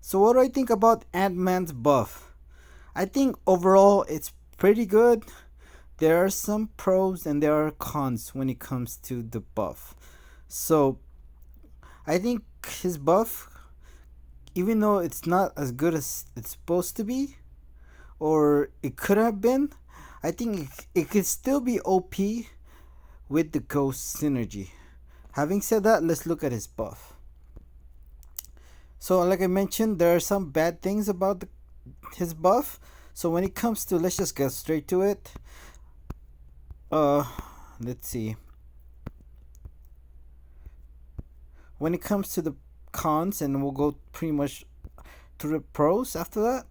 So what do I think about Ant-Man's buff? I think overall it's pretty good. There are some pros and there are cons when it comes to the buff. So I think his buff, even though it's not as good as it's supposed to be, or it could have been, I think it could still be OP with the Ghost synergy. Having said that, let's look at his buff. So, like I mentioned, there are some bad things about his buff. So, when it comes to, let's just get straight to it. Uh, let's see. When it comes to the cons, and we'll go pretty much to the pros after that.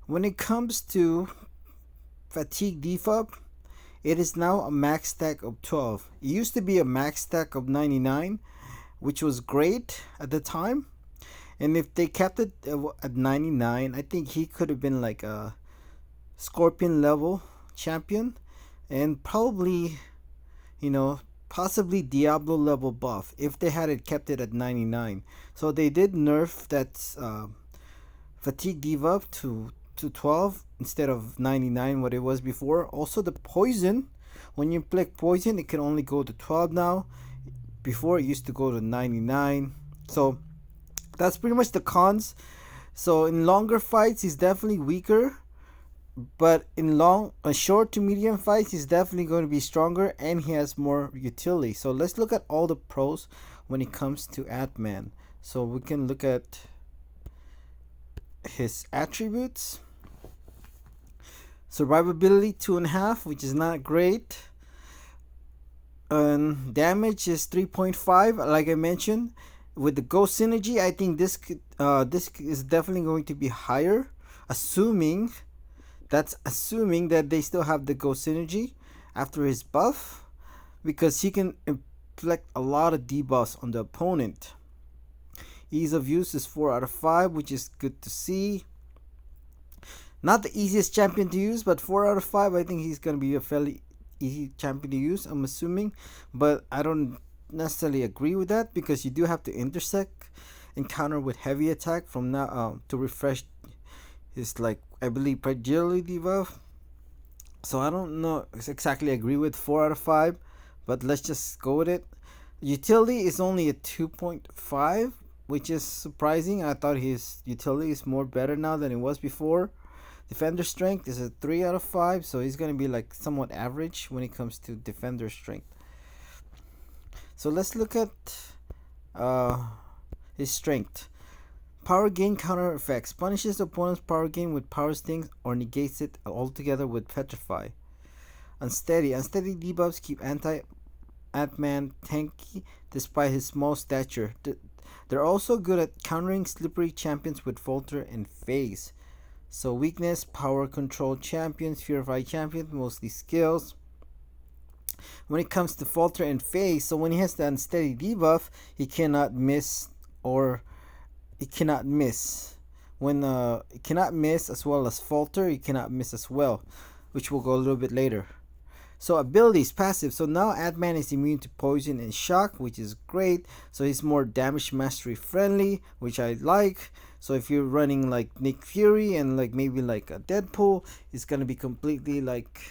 When it comes to fatigue debuff, it is now a max stack of 12. It used to be a max stack of 99, which was great at the time. And if they kept it at 99, I think he could have been like a Scorpion level champion and probably, possibly Diablo level buff if they had it kept it at 99. So they did nerf that fatigue debuff to 12 instead of 99 what it was before. Also the poison, when you inflict poison, it can only go to 12 now. Before it used to go to 99. So that's pretty much the cons. So in longer fights he's definitely weaker, but in short to medium fights he's definitely going to be stronger and he has more utility. So let's look at all the pros when it comes to Ant-Man. So we can look at his attributes. Survivability 2.5, which is not great. And damage is 3.5. Like I mentioned, with the Ghost synergy, I think this is definitely going to be higher, assuming that they still have the Ghost synergy after his buff, because he can inflict a lot of debuffs on the opponent. Ease of use is 4 out of 5, which is good to see. Not the easiest champion to use, but 4 out of 5, I think he's going to be a fairly easy champion to use, I'm assuming. But I don't necessarily agree with that, because you do have to intersect encounter with heavy attack from now to refresh his, like, I believe, fragility debuff. So I don't know exactly agree with 4 out of 5, but let's just go with it. Utility is only a 2.5, which is surprising. I thought his utility is more better now than it was before. Defender strength is a 3 out of 5, so he's going to be like somewhat average when it comes to defender strength. So let's look at his strength. Power gain counter effects. Punishes opponent's power gain with power stings or negates it altogether with petrify. Unsteady. Unsteady debuffs keep Ant-Man tanky despite his small stature. They're also good at countering slippery champions with Falter and Phase. So weakness, power control champions, purified champions, mostly skills. When it comes to Falter and Phase, so when he has the unsteady debuff, he cannot miss, or he cannot miss. When he cannot miss as well as Falter, he cannot miss as well, which we'll go a little bit later. So abilities, passive. So now Ant-Man is immune to poison and shock, which is great. So he's more damage mastery friendly, which I like. So if you're running like Nick Fury and like maybe like a Deadpool, it's gonna be completely like,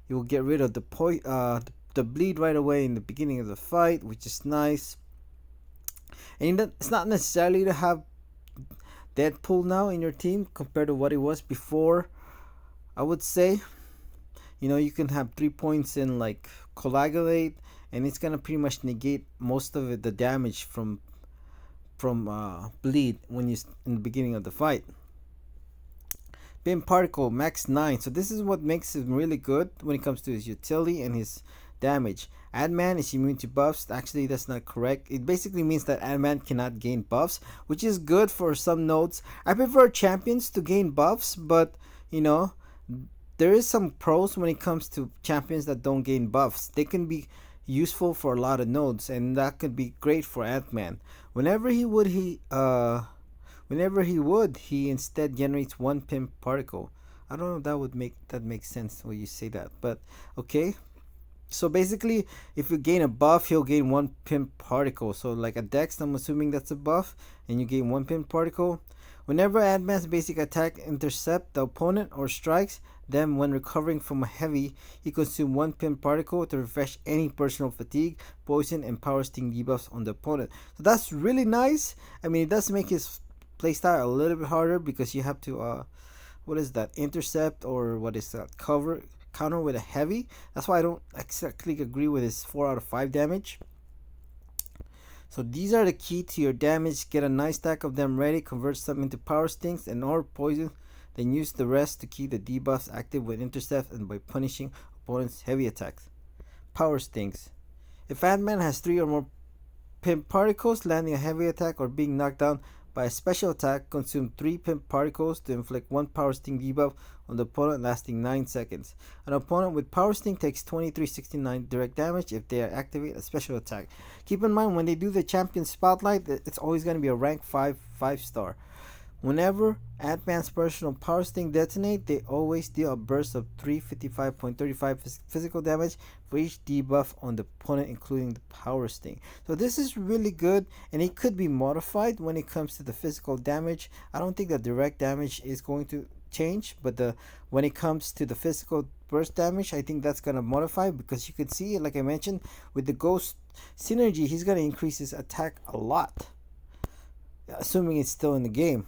you will get rid of the bleed right away in the beginning of the fight, which is nice. And it's not necessarily to have Deadpool now in your team compared to what it was before. I would say, you can have 3 points in like Coagulate, and it's gonna pretty much negate most of it, the damage from bleed when you in the beginning of the fight. Pin particle max 9. So this is what makes him really good when it comes to his utility and his damage. Ant-Man is immune to buffs. Actually, that's not correct. It basically means that Ant-Man cannot gain buffs, which is good for some nodes. I prefer champions to gain buffs, but there is some pros when it comes to champions that don't gain buffs. They can be useful for a lot of nodes, and that could be great for Ant-Man. Whenever he would, he instead generates 1 pin particle. I don't know if that makes sense when you say that, but okay. So basically, if you gain a buff, he'll gain one pimp particle. So like a Dex, I'm assuming that's a buff, and you gain one pimp particle. Whenever Ant-Man's basic attack intercepts the opponent or strikes them when recovering from a heavy, he consumes one pimp particle to refresh any personal fatigue, poison, and power sting debuffs on the opponent. So that's really nice. I mean, it does make his playstyle a little bit harder because you have to what is that, intercept, or what is that, counter with a heavy. That's why I don't exactly agree with his 4 out of 5 damage. So these are the key to your damage. Get a nice stack of them ready, convert some into power stings and or poison, then use the rest to keep the debuffs active with intercept and by punishing opponents' heavy attacks. Power stings. If Ant-Man has 3 or more pimp particles, landing a heavy attack or being knocked down by a special attack, consume 3 pimp particles to inflict 1 power sting debuff on the opponent lasting 9 seconds. An opponent with power sting takes 2369 direct damage if they activate a special attack. Keep in mind, when they do the champion spotlight, it's always going to be a rank 5 5-star. Whenever Ant-Man's personal power sting detonate, they always deal a burst of 355.35 physical damage for each debuff on the opponent, including the power sting. So this is really good, and it could be modified when it comes to the physical damage. I don't think the direct damage is going to change, but when it comes to the physical burst damage, I think that's gonna modify, because you can see, like I mentioned, with the ghost synergy, he's gonna increase his attack a lot, assuming it's still in the game.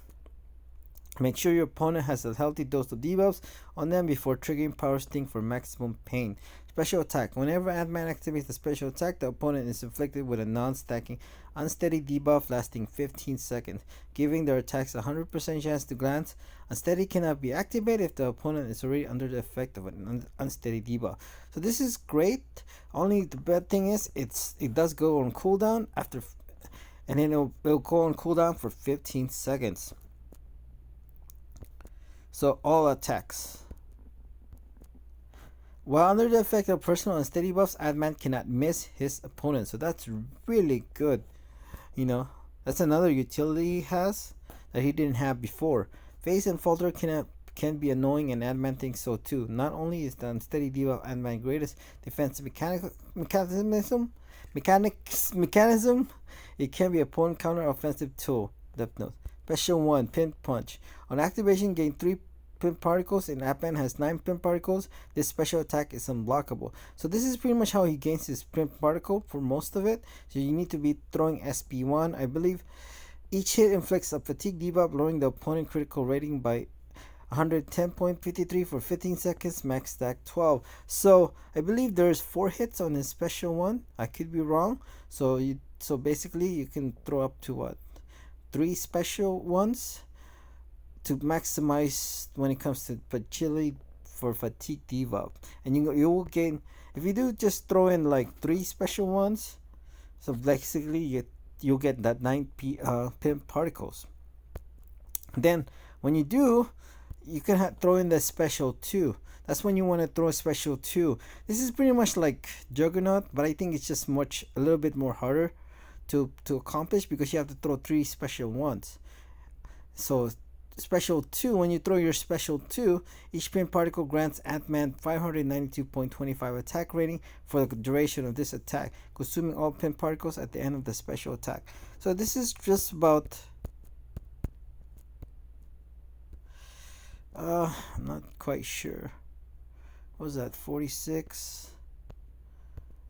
Make sure your opponent has a healthy dose of debuffs on them before triggering Power Sting for maximum pain. Special attack. Whenever Ant-Man activates the special attack, the opponent is inflicted with a non-stacking unsteady debuff lasting 15 seconds, giving their attacks a 100% chance to glance. Unsteady cannot be activated if the opponent is already under the effect of an unsteady debuff. So this is great. Only the bad thing is it does go on cooldown after, and then it'll go on cooldown for 15 seconds. So all attacks. While under the effect of personal unsteady buffs, Ant-Man cannot miss his opponent. So that's really good. You know, that's another utility he has that he didn't have before. Phase and falter can be annoying, and Ant-Man thinks so too. Not only is the unsteady debuff Ant-Man's greatest defensive mechanism, it can be a opponent counter offensive tool. Depth note. Special 1, Pimp Punch. On activation, gain 3 Pimp Particles, and Ant-Man has 9 Pimp Particles. This special attack is unblockable. So this is pretty much how he gains his Pimp Particle for most of it. So you need to be throwing SP1, I believe. Each hit inflicts a fatigue debuff, lowering the opponent critical rating by 110.53 for 15 seconds, max stack 12. So I believe there's 4 hits on his special one. I could be wrong. So basically you can throw up to what? 3 special ones to maximize when it comes to agility for fatigue debuff, and you will gain if you do just throw in like 3 special ones. So basically you'll get that 9 pimp particles. Then when you do, you can throw in the special 2. That's when you want to throw a special 2. This is pretty much like Juggernaut, but I think it's just a little bit more harder to accomplish, because you have to throw 3 special ones. So special 2, when you throw your special 2, each pin particle grants Ant-Man 592.25 attack rating for the duration of this attack, consuming all pin particles at the end of the special attack. So this is just about I'm not quite sure. What was that? 46,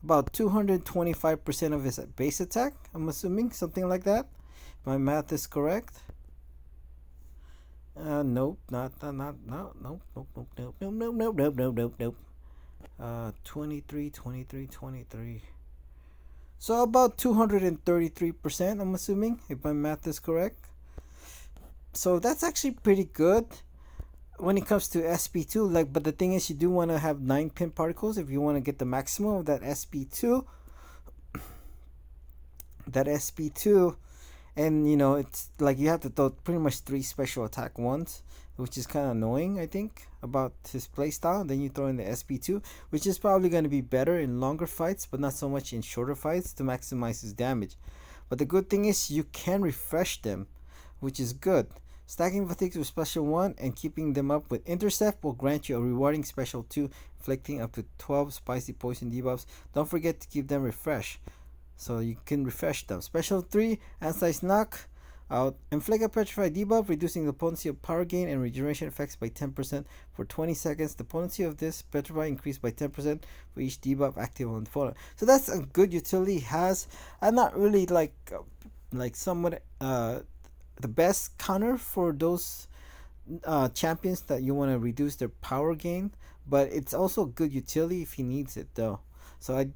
about 225% of his base attack, I'm assuming, something like that. My math is correct. Nope, not nope, 23. So about 233%, I'm assuming, if my math is correct. So that's actually pretty good when it comes to SP2. But the thing is, you do want to have 9 pin particles if you want to get the maximum of that SP2. And it's like you have to throw pretty much 3 special attack ones, which is kind of annoying, I think, about his playstyle. Then you throw in the SP2, which is probably going to be better in longer fights, but not so much in shorter fights to maximize his damage. But the good thing is you can refresh them, which is good. Stacking fatigues with special 1 and keeping them up with intercept will grant you a rewarding special 2, inflicting up to 12 spicy poison debuffs. Don't forget to keep them refreshed, so you can refresh them. Special 3, Anti Knock out. Inflict a Petrify debuff, reducing the potency of power gain and regeneration effects by 10% for 20 seconds. The potency of this Petrify increased by 10% for each debuff active on the opponent. So that's a good utility. Has I'm not really like somewhat the best counter for those champions that you want to reduce their power gain, but it's also good utility if he needs it though. So I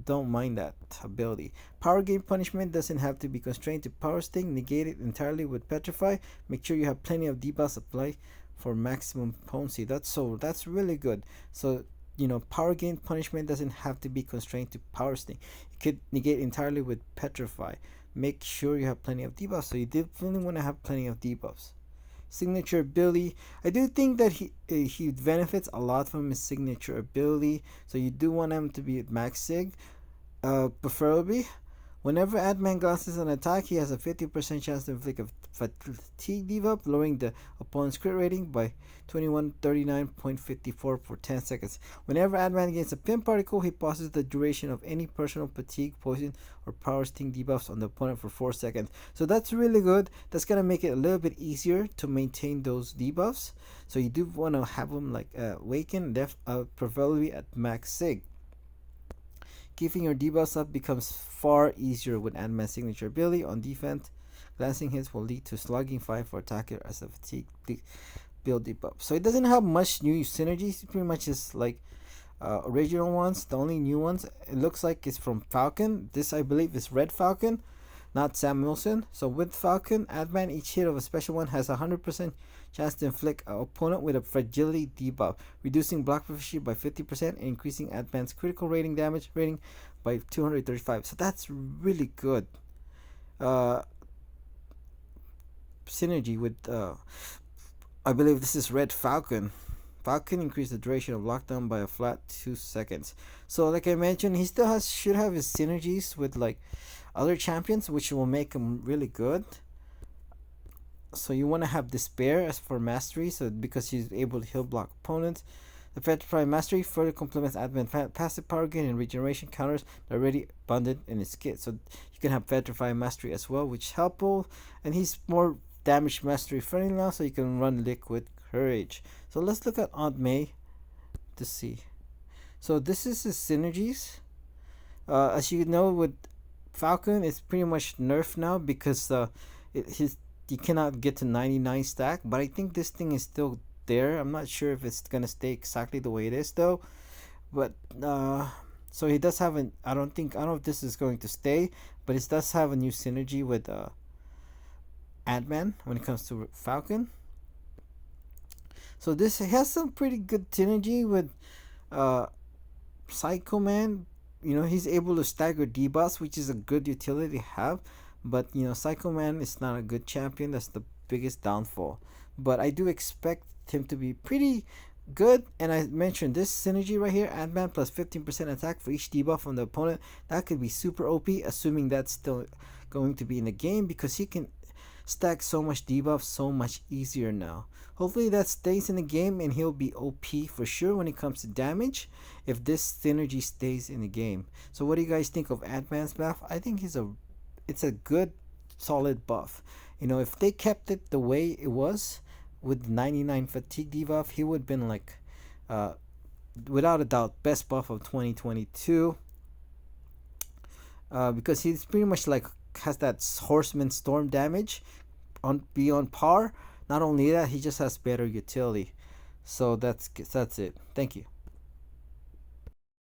don't mind that ability. Power gain punishment doesn't have to be constrained to power sting. Negate it entirely with petrify. Make sure you have plenty of debuffs applied for maximum potency. That's really good. So power gain punishment doesn't have to be constrained to power sting. You could negate entirely with petrify. Make sure you have plenty of debuffs. So you definitely want to have plenty of debuffs. Signature ability. I do think that he benefits a lot from his signature ability. So you do want him to be at max sig, preferably. Whenever Ant-Man glances an attack, he has a 50% chance to inflict a fatigue debuff, lowering the opponent's crit rating by 2139.54 for 10 seconds. Whenever Ant-Man gains a pin particle, he pauses the duration of any personal fatigue, poison, or power sting debuffs on the opponent for 4 seconds. So that's really good. That's gonna make it a little bit easier to maintain those debuffs. So you do want to have them like awaken, preferably at max sig. Keeping your debuffs up becomes far easier with Ant-Man's signature ability. On defense, glancing hits will lead to slugging 5 for attacker as a fatigue build debuff. So it doesn't have much new synergies. It pretty much is like original ones. The only new ones it looks like is from Falcon. This I believe is Red Falcon, not Sam Wilson. So with Falcon, Ant-Man, each hit of a special one has a 100% chance to inflict an opponent with a fragility debuff, reducing block proficiency by 50% and increasing Ant-Man's critical damage rating by 235. So that's really good. Synergy with I believe this is Red Falcon. Falcon increased the duration of lockdown by a flat 2 seconds. So like I mentioned, he still should have his synergies with like other champions, which will make him really good. So you want to have Despair as for mastery, so because he's able to heal block opponents. The Petrify Mastery further complements Ant-Man passive power gain and regeneration counters that are already abundant in his kit. So you can have Petrify Mastery as well, which is helpful. And he's more damage mastery friendly now, so you can run Liquid Courage. So let's look at Aunt May to see. So this is his synergies. As you know, with Falcon, it's pretty much nerfed now because you cannot get to 99 stack, but I think this thing is still there. I'm not sure if it's gonna stay exactly the way it is though, but so he does have I don't know if this is going to stay, but it does have a new synergy with Ant-Man when it comes to Falcon. So this has some pretty good synergy with Psycho Man. He's able to stagger debuffs, which is a good utility to have. But Psycho Man is not a good champion. That's the biggest downfall. But I do expect him to be pretty good. And I mentioned this synergy right here, Ant-Man plus 15% attack for each debuff on the opponent. That could be super OP, assuming that's still going to be in the game, because he can stack so much debuff so much easier now. Hopefully that stays in the game and he'll be OP for sure when it comes to damage if this synergy stays in the game. So what do you guys think of Ant-Man's buff? I think it's a good solid buff. If they kept it the way it was with 99 fatigue debuff, he would have been like without a doubt best buff of 2022, because he's pretty much like has that Horseman Storm damage beyond par. Not only that, he just has better utility. So that's it. Thank you.